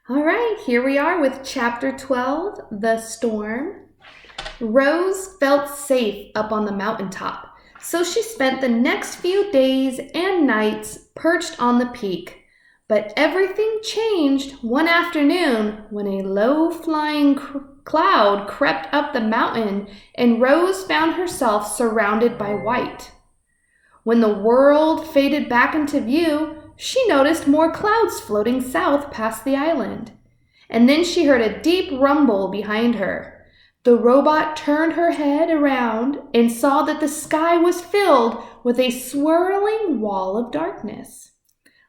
All right, here we are with Chapter 12, The Storm. Rose felt safe up on the mountaintop, so she spent the next few days and nights perched on the peak. But everything changed one afternoon when a low-flying cloud crept up the mountain and Rose found herself surrounded by white. When the world faded back into view, she noticed more clouds floating south past the island. And then she heard a deep rumble behind her. The robot turned her head around and saw that the sky was filled with a swirling wall of darkness.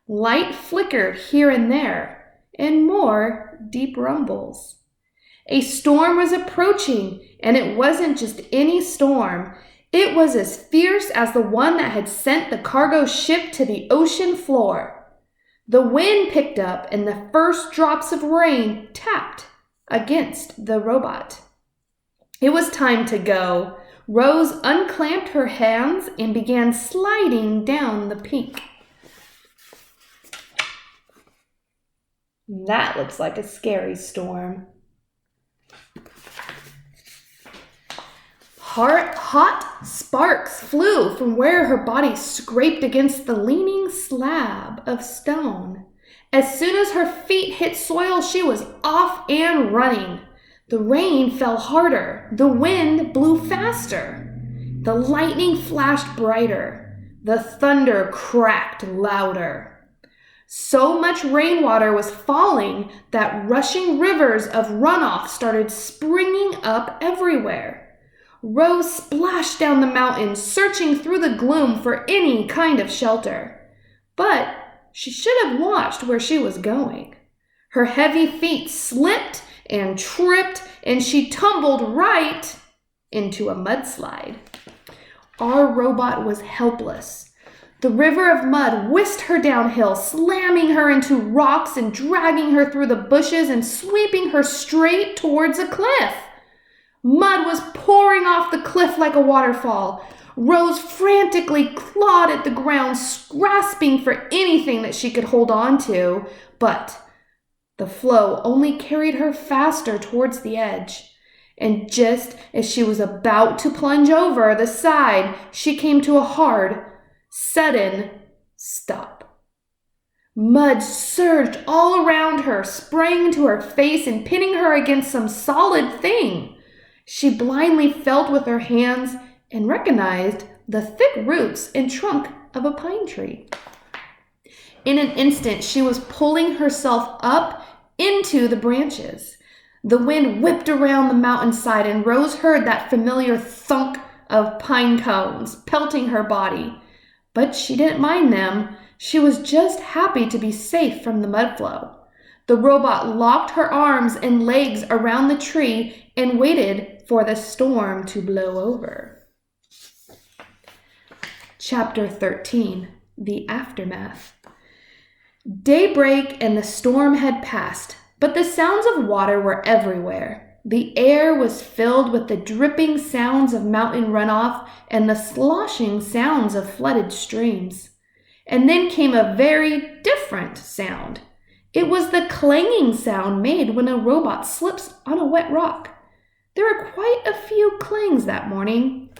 Light flickered here and there, and more deep rumbles. A storm was approaching, and it wasn't just any storm. It was as fierce as the one that had sent the cargo ship to the ocean floor. The wind picked up, and the first drops of rain tapped against the robot. It was time to go. Rose unclamped her hands and began sliding down the peak. That looks like a scary storm. Hot sparks flew from where her body scraped against the leaning slab of stone. As soon as her feet hit soil, she was off and running. The rain fell harder. The wind blew faster. The lightning flashed brighter. The thunder cracked louder. So much rainwater was falling that rushing rivers of runoff started springing up everywhere. Rose splashed down the mountain, searching through the gloom for any kind of shelter. But she should have watched where she was going. Her heavy feet slipped and tripped, and she tumbled right into a mudslide. Our robot was helpless. The river of mud whisked her downhill, slamming her into rocks and dragging her through the bushes and sweeping her straight towards a cliff. Mud was pouring off the cliff like a waterfall. Rose frantically clawed at the ground, grasping for anything that she could hold on to, but the flow only carried her faster towards the edge. And just as she was about to plunge over the side, she came to a hard, sudden stop. Mud surged all around her, spraying into her face and pinning her against some solid thing. She blindly felt with her hands and recognized the thick roots and trunk of a pine tree. In an instant, she was pulling herself up into the branches. The wind whipped around the mountainside, and Rose heard that familiar thunk of pine cones pelting her body. But she didn't mind them. She was just happy to be safe from the mud flow. The robot locked her arms and legs around the tree and waited for the storm to blow over. Chapter 13, The Aftermath. Daybreak and the storm had passed, but the sounds of water were everywhere. The air was filled with the dripping sounds of mountain runoff and the sloshing sounds of flooded streams. And then came a very different sound. It was the clanging sound made when a robot slips on a wet rock. There were quite a few clangs that morning.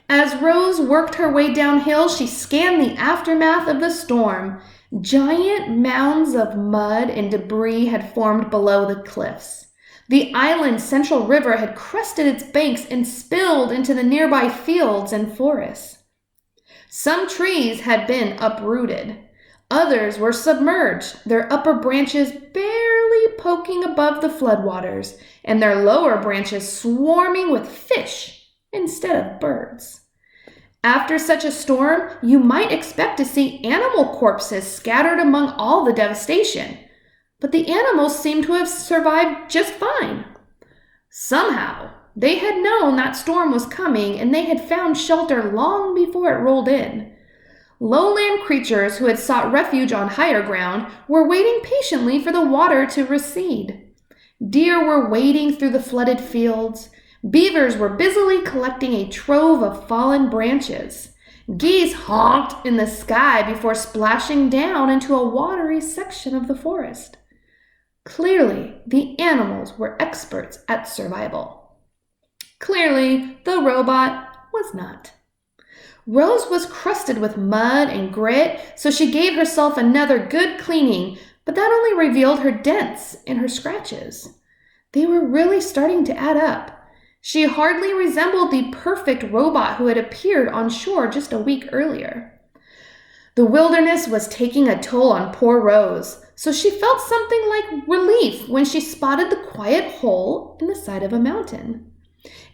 As Rose worked her way downhill, she scanned the aftermath of the storm. Giant mounds of mud and debris had formed below the cliffs. The island's central river had crested its banks and spilled into the nearby fields and forests. Some trees had been uprooted. Others were submerged, their upper branches barely poking above the floodwaters, and their lower branches swarming with fish instead of birds. After such a storm, you might expect to see animal corpses scattered among all the devastation, but the animals seemed to have survived just fine. Somehow, they had known that storm was coming, and they had found shelter long before it rolled in. Lowland creatures who had sought refuge on higher ground were waiting patiently for the water to recede. Deer were wading through the flooded fields. Beavers were busily collecting a trove of fallen branches. Geese honked in the sky before splashing down into a watery section of the forest. Clearly, the animals were experts at survival. Clearly, the robot was not. Rose was crusted with mud and grit, so she gave herself another good cleaning, but that only revealed her dents and her scratches. They were really starting to add up. She hardly resembled the perfect robot who had appeared on shore just a week earlier. The wilderness was taking a toll on poor Rose, so she felt something like relief when she spotted the quiet hole in the side of a mountain.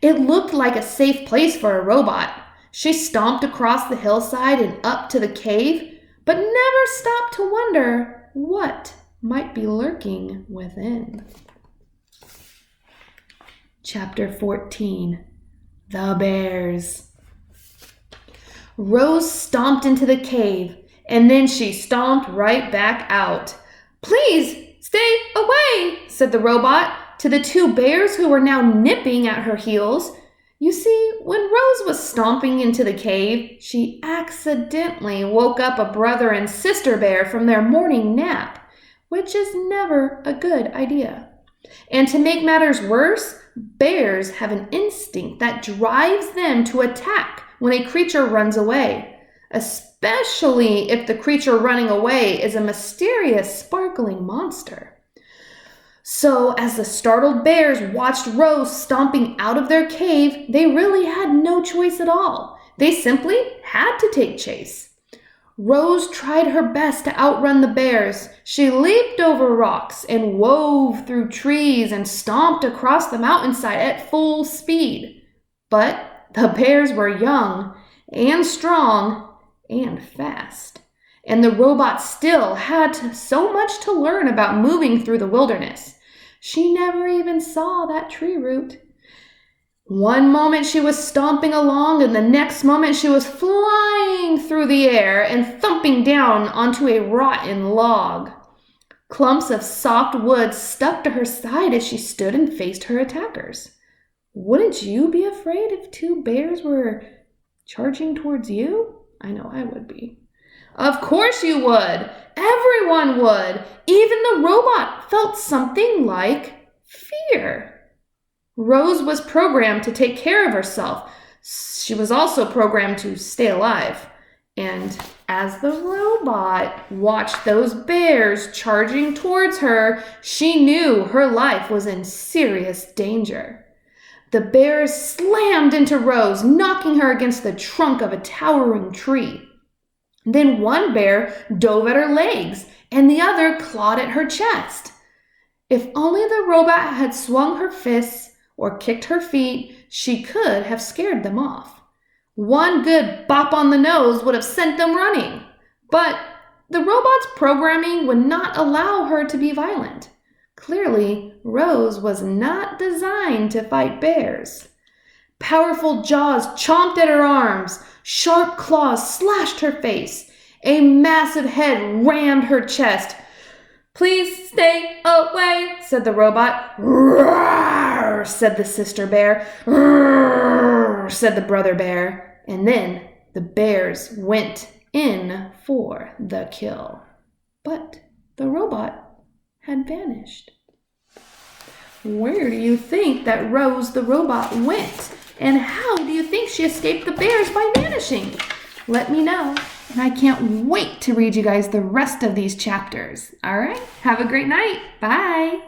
It looked like a safe place for a robot. She stomped across the hillside and up to the cave, but never stopped to wonder what might be lurking within. Chapter 14. The Bears. Rose stomped into the cave, and then she stomped right back out. "Please, stay away," said the robot to the two bears who were now nipping at her heels. You see, when Rose was stomping into the cave, she accidentally woke up a brother and sister bear from their morning nap, which is never a good idea. And to make matters worse, bears have an instinct that drives them to attack when a creature runs away, especially if the creature running away is a mysterious, sparkling monster. So, as the startled bears watched Rose stomping out of their cave, they really had no choice at all. They simply had to take chase. Rose tried her best to outrun the bears. She leaped over rocks and wove through trees and stomped across the mountainside at full speed. But the bears were young and strong and fast, and the robot still had so much to learn about moving through the wilderness. She never even saw that tree root. One moment she was stomping along, and the next moment she was flying through the air and thumping down onto a rotten log. Clumps of soft wood stuck to her side as she stood and faced her attackers. Wouldn't you be afraid if two bears were charging towards you? I know I would be. Of course you would. Everyone would. Even the robot felt something like fear. Rose was programmed to take care of herself. She was also programmed to stay alive. And as the robot watched those bears charging towards her, she knew her life was in serious danger. The bears slammed into Rose, knocking her against the trunk of a towering tree. Then one bear dove at her legs, and the other clawed at her chest. If only the robot had swung her fists or kicked her feet, she could have scared them off. One good bop on the nose would have sent them running. But the robot's programming would not allow her to be violent. Clearly, Rose was not designed to fight bears. Powerful jaws chomped at her arms. Sharp claws slashed her face. A massive head rammed her chest. "Please stay away," said the robot. "Roar," said the sister bear. "Roar," said the brother bear. And then the bears went in for the kill. But the robot had vanished. Where do you think that Rose the robot went? And how do you think she escaped the bears by vanishing? Let me know. And I can't wait to read you guys the rest of these chapters. All right, have a great night. Bye.